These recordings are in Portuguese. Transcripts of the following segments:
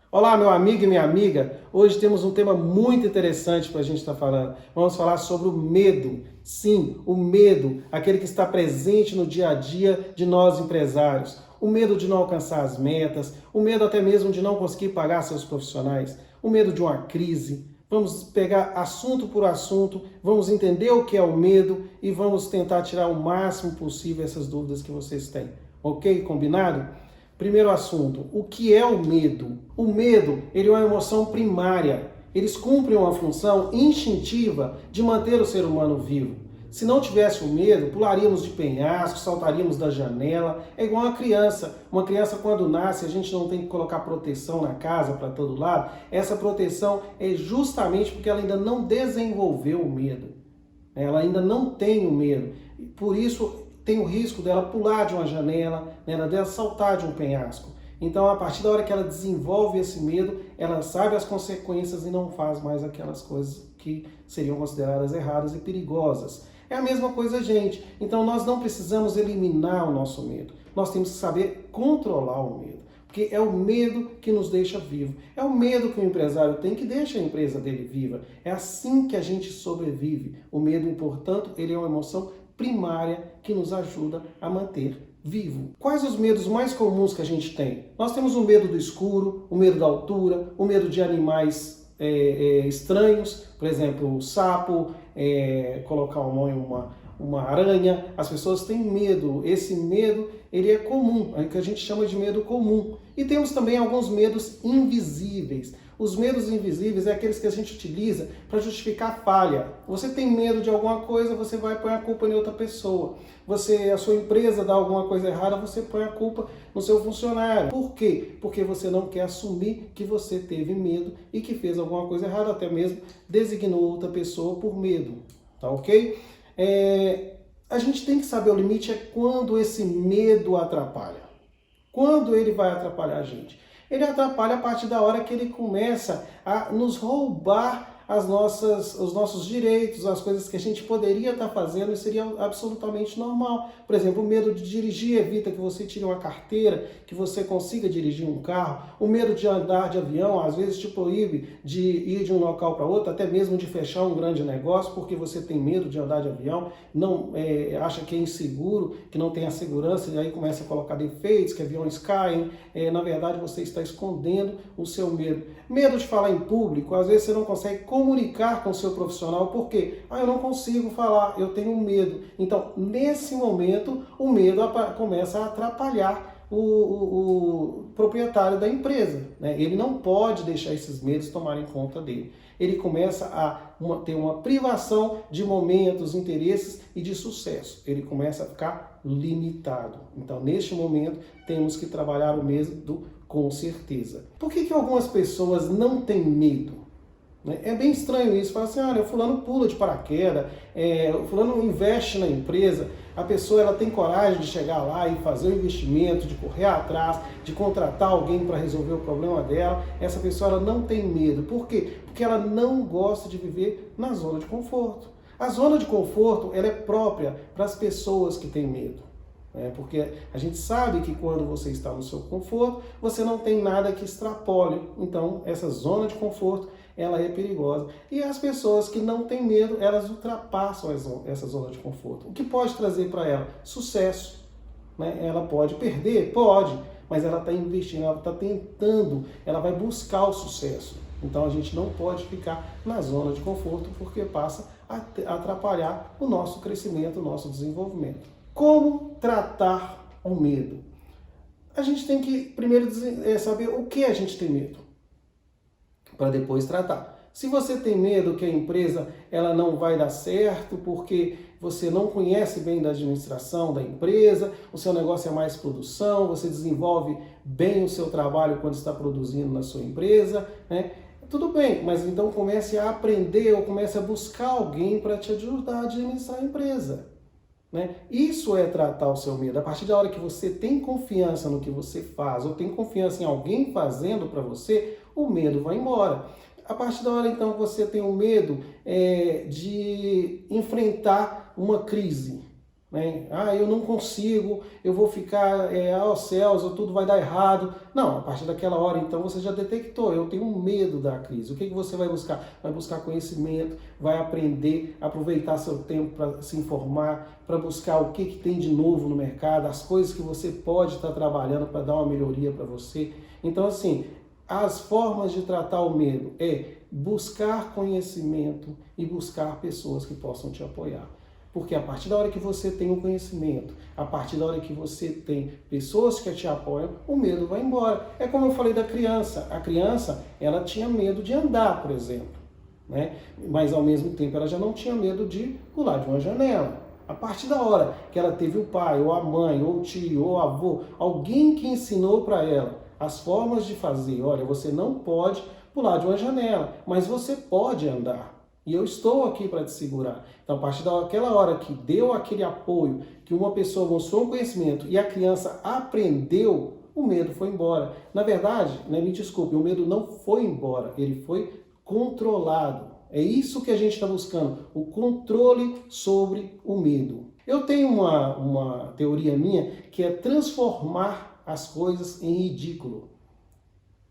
Olá, meu amigo e minha amiga. Hoje temos um tema muito interessante para a gente estar falando. Vamos falar sobre o medo. Sim, o medo, aquele que está presente no dia a dia de nós empresários. O medo de não alcançar as metas, o medo até mesmo de não conseguir pagar seus profissionais, o medo de uma crise. Vamos pegar assunto por assunto, vamos entender o que é o medo e vamos tentar tirar o máximo possível essas dúvidas que vocês têm. Ok? Combinado? Primeiro assunto, o que é o medo? O medo, ele é uma emoção primária. Eles cumprem uma função instintiva de manter o ser humano vivo. Se não tivesse o medo, pularíamos de penhasco, saltaríamos da janela. É igual uma criança. Uma criança quando nasce, a gente não tem que colocar proteção na casa para todo lado. Essa proteção é justamente porque ela ainda não desenvolveu o medo. Ela ainda não tem o medo. Por isso, tem o risco dela pular de uma janela, dela saltar de um penhasco. Então, a partir da hora que ela desenvolve esse medo, ela sabe as consequências e não faz mais aquelas coisas que seriam consideradas erradas e perigosas. É a mesma coisa, gente. Então, nós não precisamos eliminar o nosso medo. Nós temos que saber controlar o medo. Porque é o medo que nos deixa vivo. É o medo que o empresário tem que deixa a empresa dele viva. É assim que a gente sobrevive. O medo, portanto, ele é uma emoção primária que nos ajuda a manter vivo. Quais os medos mais comuns que a gente tem? Nós temos o medo do escuro, o medo da altura, o medo de animais estranhos, por exemplo, o sapo, colocar a mão em uma aranha. As pessoas têm medo. Esse medo, ele é comum, é o que a gente chama de medo comum. E temos também alguns medos invisíveis. Os medos invisíveis é aqueles que a gente utiliza para justificar falha. Você tem medo de alguma coisa, você vai pôr a culpa em outra pessoa. A sua empresa dá alguma coisa errada, você põe a culpa no seu funcionário. Por quê? Porque você não quer assumir que você teve medo e que fez alguma coisa errada, até mesmo designou outra pessoa por medo. Tá ok? A gente tem que saber o limite é quando esse medo atrapalha. Quando ele vai atrapalhar a gente? Ele atrapalha a partir da hora que ele começa a nos roubar os nossos direitos, as coisas que a gente poderia estar fazendo e seria absolutamente normal. Por exemplo, o medo de dirigir evita que você tire uma carteira, que você consiga dirigir um carro. O medo de andar de avião, às vezes te proíbe de ir de um local para outro, até mesmo de fechar um grande negócio, porque você tem medo de andar de avião, não acha que é inseguro, que não tem a segurança, e aí começa a colocar defeitos, que aviões caem. Na verdade, você está escondendo o seu medo. Medo de falar em público, às vezes você não consegue comunicar com o seu profissional, por quê? Eu não consigo falar, eu tenho medo. Então, nesse momento, o medo começa a atrapalhar o proprietário da empresa. Né? Ele não pode deixar esses medos tomarem conta dele. Ele começa a ter uma privação de momentos, interesses e de sucesso. Ele começa a ficar limitado. Então, neste momento, temos que trabalhar o medo com certeza. Por que algumas pessoas não têm medo? É bem estranho isso. Fala assim, olha, o fulano pula de paraquedas, o fulano investe na empresa, a pessoa ela tem coragem de chegar lá e fazer o investimento, de correr atrás, de contratar alguém para resolver o problema dela. Essa pessoa ela não tem medo. Por quê? Porque ela não gosta de viver na zona de conforto. A zona de conforto ela é própria para as pessoas que têm medo. Porque a gente sabe que quando você está no seu conforto, você não tem nada que extrapole. Então, essa zona de conforto, ela é perigosa. E as pessoas que não têm medo, elas ultrapassam essa zona de conforto. O que pode trazer para ela? Sucesso. Ela pode perder? Pode. Mas ela está investindo, ela está tentando, ela vai buscar o sucesso. Então, a gente não pode ficar na zona de conforto, porque passa a atrapalhar o nosso crescimento, o nosso desenvolvimento. Como tratar o medo? A gente tem que primeiro saber o que a gente tem medo, para depois tratar. Se você tem medo que a empresa ela não vai dar certo porque você não conhece bem da administração da empresa, o seu negócio é mais produção, você desenvolve bem o seu trabalho quando está produzindo na sua empresa, né? Tudo bem, mas então comece a aprender ou comece a buscar alguém para te ajudar a administrar a empresa. Isso é tratar o seu medo. A partir da hora que você tem confiança no que você faz, ou tem confiança em alguém fazendo para você, o medo vai embora. A partir da hora então que você tem o medo de enfrentar uma crise, né? Ah, eu não consigo, eu vou ficar aos céus, ou tudo vai dar errado. Não, a partir daquela hora, então, você já detectou, eu tenho medo da crise. O que você vai buscar? Vai buscar conhecimento, vai aprender, aproveitar seu tempo para se informar, para buscar o que tem de novo no mercado, as coisas que você pode estar trabalhando para dar uma melhoria para você. Então, assim, as formas de tratar o medo é buscar conhecimento e buscar pessoas que possam te apoiar. Porque a partir da hora que você tem o conhecimento, a partir da hora que você tem pessoas que te apoiam, o medo vai embora. É como eu falei da criança. A criança, ela tinha medo de andar, por exemplo, né? Mas ao mesmo tempo ela já não tinha medo de pular de uma janela. A partir da hora que ela teve o pai, ou a mãe, ou o tio, ou o avô, alguém que ensinou para ela as formas de fazer, olha, você não pode pular de uma janela, mas você pode andar. E eu estou aqui para te segurar. Então, a partir daquela hora que deu aquele apoio, que uma pessoa mostrou um conhecimento e a criança aprendeu, o medo foi embora. Na verdade, né, me desculpe, o medo não foi embora, ele foi controlado. É isso que a gente está buscando, o controle sobre o medo. Eu tenho uma teoria minha que é transformar as coisas em ridículo.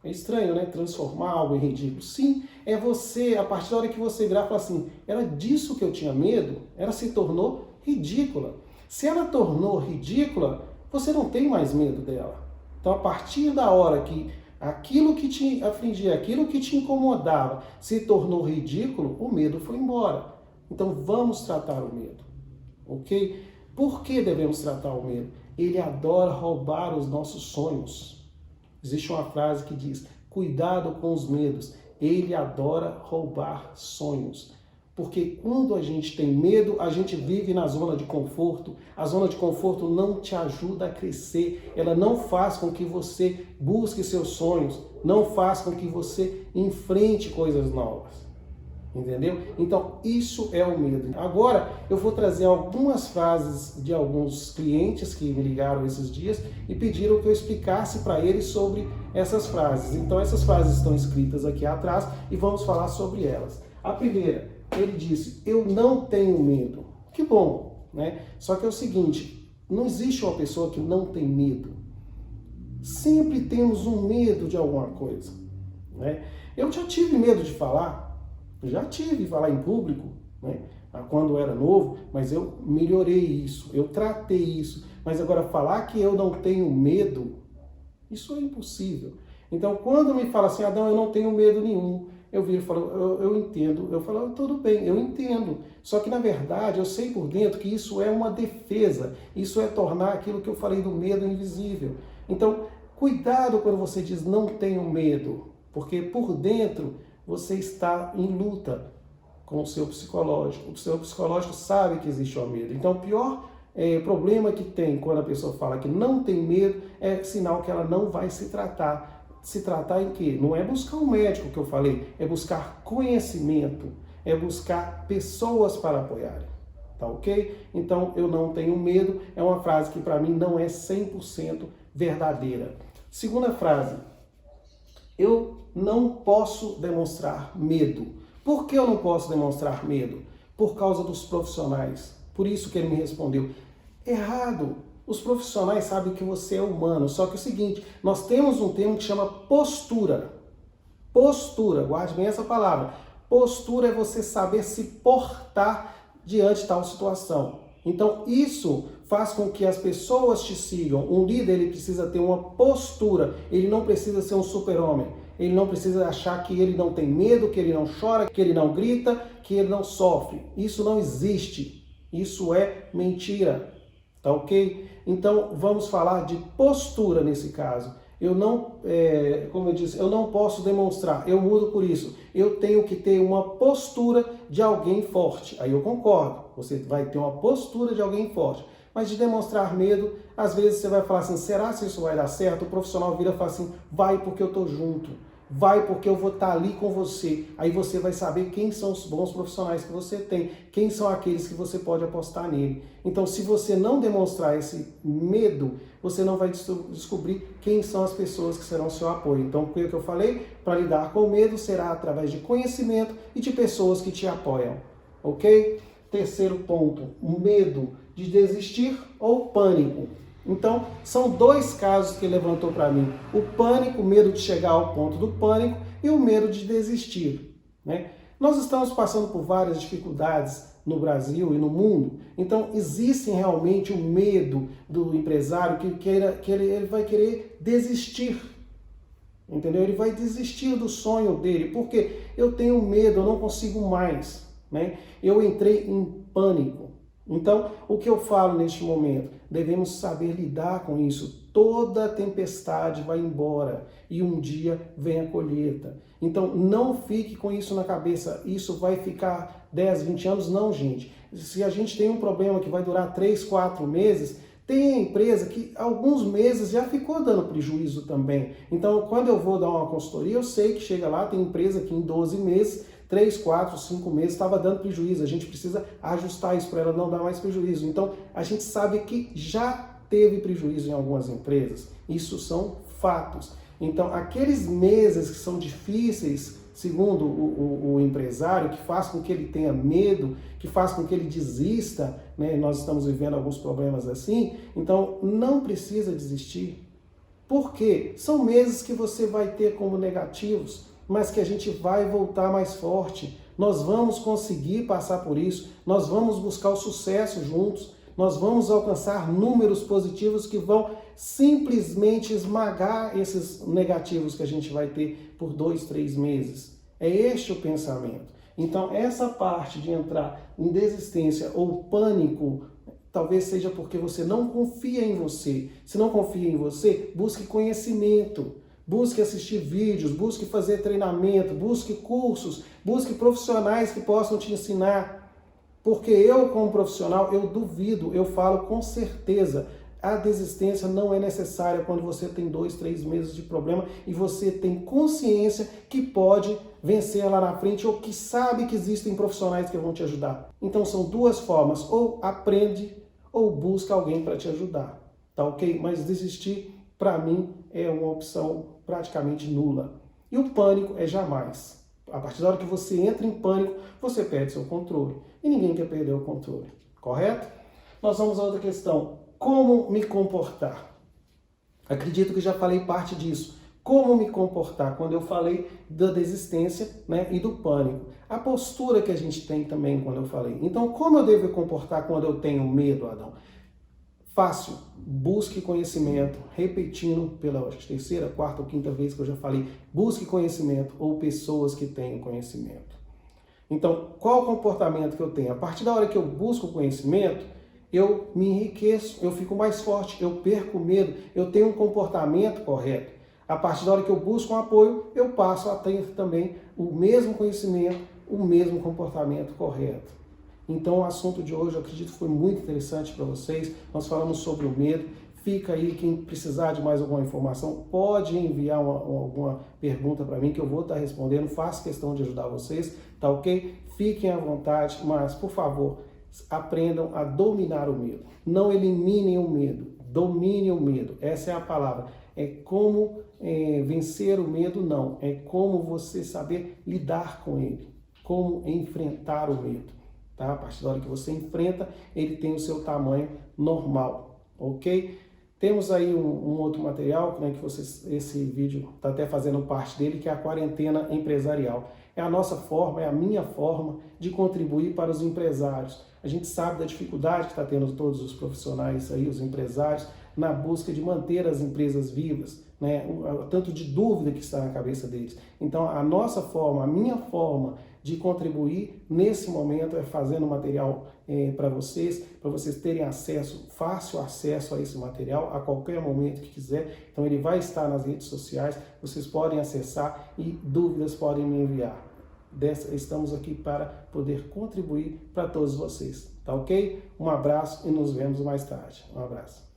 É estranho, né? Transformar algo em ridículo. Sim, é você, a partir da hora que você virar e falar assim, era disso que eu tinha medo, ela se tornou ridícula. Se ela tornou ridícula, você não tem mais medo dela. Então, a partir da hora que aquilo que te afligia, aquilo que te incomodava, se tornou ridículo, o medo foi embora. Então, vamos tratar o medo, ok? Por que devemos tratar o medo? Ele adora roubar os nossos sonhos. Existe uma frase que diz, cuidado com os medos, ele adora roubar sonhos. Porque quando a gente tem medo, a gente vive na zona de conforto. A zona de conforto não te ajuda a crescer, ela não faz com que você busque seus sonhos, não faz com que você enfrente coisas novas. Entendeu? Então, isso é o medo. Agora, eu vou trazer algumas frases de alguns clientes que me ligaram esses dias e pediram que eu explicasse para eles sobre essas frases. Então, essas frases estão escritas aqui atrás e vamos falar sobre elas. A primeira, ele disse, eu não tenho medo. Que bom, né? Só que é o seguinte, não existe uma pessoa que não tem medo. Sempre temos um medo de alguma coisa, né? Eu já tive medo de falar. Já tive falar em público, né, quando eu era novo, mas eu melhorei isso, eu tratei isso. Mas agora falar que eu não tenho medo, isso é impossível. Então quando me fala assim, Adão, eu não tenho medo nenhum, eu viro e falo, eu entendo. Eu falo, tudo bem, eu entendo. Só que na verdade eu sei por dentro que isso é uma defesa, isso é tornar aquilo que eu falei do medo invisível. Então cuidado quando você diz não tenho medo, porque por dentro você está em luta com o seu psicológico. O seu psicológico sabe que existe o medo. Então, o pior problema que tem quando a pessoa fala que não tem medo é sinal que ela não vai se tratar. Se tratar em quê? Não é buscar um médico que eu falei, é buscar conhecimento, é buscar pessoas para apoiarem. Tá ok? Então, eu não tenho medo é uma frase que para mim não é 100% verdadeira. Segunda frase, eu não posso demonstrar medo. Por que eu não posso demonstrar medo? Por causa dos profissionais. Por isso que ele me respondeu. Errado. Os profissionais sabem que você é humano. Só que é o seguinte, nós temos um termo que chama postura. Postura, guarde bem essa palavra. Postura é você saber se portar diante de tal situação. Então isso faz com que as pessoas te sigam. Um líder, ele precisa ter uma postura. Ele não precisa ser um super-homem. Ele não precisa achar que ele não tem medo, que ele não chora, que ele não grita, que ele não sofre. Isso não existe. Isso é mentira. Tá ok? Então, vamos falar de postura nesse caso. Eu não, como eu disse, eu não posso demonstrar. Eu mudo por isso. Eu tenho que ter uma postura de alguém forte. Aí eu concordo. Você vai ter uma postura de alguém forte. Mas de demonstrar medo, às vezes você vai falar assim, será que isso vai dar certo? O profissional vira e fala assim, vai porque eu tô junto. Vai porque eu vou estar ali com você. Aí você vai saber quem são os bons profissionais que você tem, quem são aqueles que você pode apostar nele. Então, se você não demonstrar esse medo, você não vai descobrir quem são as pessoas que serão seu apoio. Então, o que eu falei? Para lidar com o medo será através de conhecimento e de pessoas que te apoiam. Ok? terceiro ponto, medo de desistir ou pânico. Então, são dois casos que levantou para mim. O pânico, o medo de chegar ao ponto do pânico e o medo de desistir, né? Nós estamos passando por várias dificuldades no Brasil e no mundo, então existe realmente o medo do empresário que ele vai querer desistir, entendeu? Ele vai desistir do sonho dele, porque eu tenho medo, eu não consigo mais, né? Eu entrei em pânico. Então, o que eu falo neste momento? Devemos saber lidar com isso. Toda tempestade vai embora e um dia vem a colheita. Então, não fique com isso na cabeça. Isso vai ficar 10, 20 anos? Não, gente. Se a gente tem um problema que vai durar 3, 4 meses, tem empresa que alguns meses já ficou dando prejuízo também. Então, quando eu vou dar uma consultoria, eu sei que chega lá, tem empresa que em 12 meses 3, 4, 5 meses estava dando prejuízo. A gente precisa ajustar isso para ela não dar mais prejuízo. Então, a gente sabe que já teve prejuízo em algumas empresas. Isso são fatos. Então, aqueles meses que são difíceis, segundo o empresário, que faz com que ele tenha medo, que faz com que ele desista, né? Nós estamos vivendo alguns problemas assim. Então, não precisa desistir. Por quê? São meses que você vai ter como negativos, mas que a gente vai voltar mais forte. Nós vamos conseguir passar por isso, nós vamos buscar o sucesso juntos, nós vamos alcançar números positivos que vão simplesmente esmagar esses negativos que a gente vai ter por 2, 3 meses. É este o pensamento. Então, essa parte de entrar em desistência ou pânico, talvez seja porque você não confia em você. Se não confia em você, busque conhecimento. Busque assistir vídeos, busque fazer treinamento, busque cursos, busque profissionais que possam te ensinar. Porque eu, como profissional, eu duvido, eu falo com certeza, a desistência não é necessária quando você tem 2, 3 meses de problema e você tem consciência que pode vencer lá na frente ou que sabe que existem profissionais que vão te ajudar. Então são duas formas, ou aprende ou busca alguém para te ajudar, tá ok? Mas desistir, para mim, é uma opção praticamente nula. E o pânico é jamais. A partir da hora que você entra em pânico, você perde seu controle. E ninguém quer perder o controle, correto? Nós vamos a outra questão. Como me comportar? Acredito que já falei parte disso. Como me comportar? Quando eu falei da desistência, né, e do pânico. A postura que a gente tem também quando eu falei. Então, como eu devo me comportar quando eu tenho medo, Adão? Fácil, busque conhecimento, repetindo pela terceira, quarta ou quinta vez que eu já falei, busque conhecimento ou pessoas que tenham conhecimento. Então, qual o comportamento que eu tenho? A partir da hora que eu busco conhecimento, eu me enriqueço, eu fico mais forte, eu perco o medo, eu tenho um comportamento correto. A partir da hora que eu busco um apoio, eu passo a ter também o mesmo conhecimento, o mesmo comportamento correto. Então o assunto de hoje eu acredito que foi muito interessante para vocês. Nós falamos sobre o medo. Fica aí, quem precisar de mais alguma informação, pode enviar alguma pergunta para mim que eu vou estar respondendo. Faço questão de ajudar vocês, tá ok? Fiquem à vontade, mas por favor, aprendam a dominar o medo. Não eliminem o medo, domine o medo. Essa é a palavra. É como vencer o medo, não. É como você saber lidar com ele, como enfrentar o medo. Tá? A partir da hora que você enfrenta, ele tem o seu tamanho normal, ok? Temos aí um outro material, né, que vocês, esse vídeo está até fazendo parte dele, que é a quarentena empresarial. É a nossa forma, é a minha forma de contribuir para os empresários. A gente sabe da dificuldade que está tendo todos os profissionais aí, os empresários, na busca de manter as empresas vivas, né? O tanto de dúvida que está na cabeça deles. Então, a nossa forma, a minha forma de contribuir nesse momento é fazendo material para vocês terem acesso, fácil acesso a esse material a qualquer momento que quiser. Então, ele vai estar nas redes sociais, vocês podem acessar e dúvidas podem me enviar. Estamos aqui para poder contribuir para todos vocês, tá ok? Um abraço e nos vemos mais tarde. Um abraço.